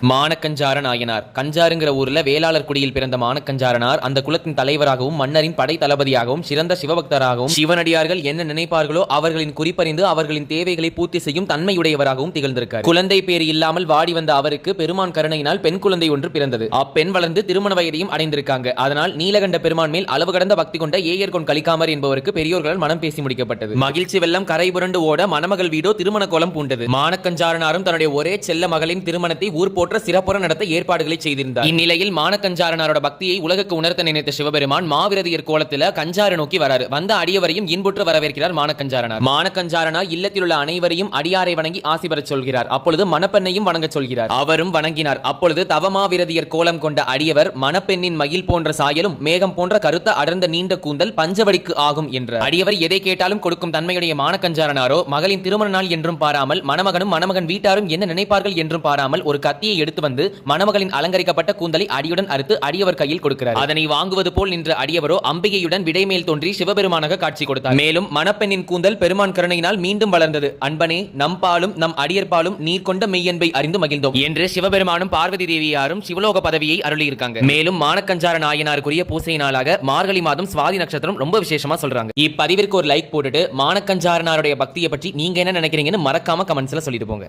மானக்கஞ்சார நாயனார். கஞ்சாருங்கிற ஊர்ல வேளாளர் குடியில் பிறந்த மானக்கஞ்சாரனார் அந்த குலத்தின் தலைவராகவும் மன்னரின் படை தளபதியாகவும் சிறந்த சிவபக்தராகவும் சிவனடியார்கள் என்ன நினைப்பார்களோ அவர்களின் குறிப்பறிந்து அவர்களின் தேவைகளை பூர்த்தி செய்யும் தன்மையுடையவராகவும் திகழ்ந்திருக்கார். குழந்தை பேர் இல்லாமல் வாடி வந்த அவருக்கு பெருமான் கருணையினால் பெண் குழந்தை ஒன்று பிறந்தது. அப்பெண் வளர்ந்து திருமண வயதையும் அடைந்திருக்காங்க. அதனால் நீலகண்ட பெருமான் மேல் அளவு கடந்த பக்தி கொண்ட ஏயர்கொன் கலிக்காமர் என்பவருக்கு பெரியோர்களால் மனம் பேசி முடிக்கப்பட்டது. மகிழ்ச்சி வெள்ளம் கரை புரண்டு ஓட மணமகள் வீடோ திருமண கோலம் பூண்டது. மானக்கஞ்சாரனாரும் தன்னுடைய ஒரே செல்ல மகளின் திருமணத்தை ஊர் போற்ற சிறப்புற நடத்த ஏற்பாடுகளை செய்திருந்தார். இந்நிலையில் மானக்கஞ்சாரனாரோட பக்தியை உலகுக்கு உணர்த்த நினைத்த சிவபெருமான் மாவிரதியர் கோலத்தில் கஞ்சாறு நோக்கி வராரு. வந்த அடியவரையும் இன்புற்று வரவேற்கிறார் மானக்கஞ்சாரனார். மானக்கஞ்சாரனார் இல்லத்தில் உள்ள அனைவரையும் அடியாரை வணங்கி ஆசி பெறச் சொல்கிறார். அப்பொழுது மணப்பெண்ணையும் வணங்க சொல்கிறார். அவரும் வணங்கினார். அப்பொழுது தவமாவிரதியர் கோலம் கொண்ட அடியவர் மணப்பெண்ணின் மயில் போன்ற சாயலும் மேகம் போன்ற கருத்த அடர்ந்த நீண்ட கூந்தல் பஞ்சவடிக்கு ஆகும் என்றார். அடியவர் எதை கேட்டாலும் கொடுக்கும் தன்மையுடைய மானக்கஞ்சாரனாரோ மகளின் திருமண நாள் என்றும் பாராமல் மணமகனும் மணமகன் வீட்டாரும் என்ன நினைப்பார்கள் என்றும் பாராமல் ஒரு கத்தியை எடுத்து வந்து மணமகளின் அலங்கரிக்கப்பட்ட கூந்தலை அடியுடன் அறுத்து அடியவர் கையில் கொடுக்கிறார். அதனை வாங்குவது போல் நின்ற அடியவரோ அம்பிகையுடன் விடைமேல் தோன்றி சிவபெருமானாக காட்சி கொடுத்தார். மேலும் மணப்பெண்ணின் கூந்தல் பெருமான் கருணையினால் மீண்டும் வளர்ந்தது. அன்பனே, நம் பாலும் நம் அடியற்பாலும் நீர் கொண்ட மெய்யன்பை அறிந்து மகிழ்ந்தோம் என்று சிவபெருமானும் பார்வதி தேவியாரும் சிவலோக பதவியை அருளியிருக்காங்க. மேலும் மானக்கஞ்சார நாயனாருக்குரிய பூசை நாளாக மார்கழி மாதம் சுவாதி நட்சத்திரம் ரொம்ப விசேஷமா சொல்றாங்க. இப்பதிவிற்கு ஒரு லைக் போட்டுட்டு மானக்கஞ்சாரனாருடைய பக்தியை பற்றி நீங்க என்ன நினைக்கிறீங்கன்னு மறக்காம கமெண்ட்ஸ்ல சொல்லிட்டு போங்க.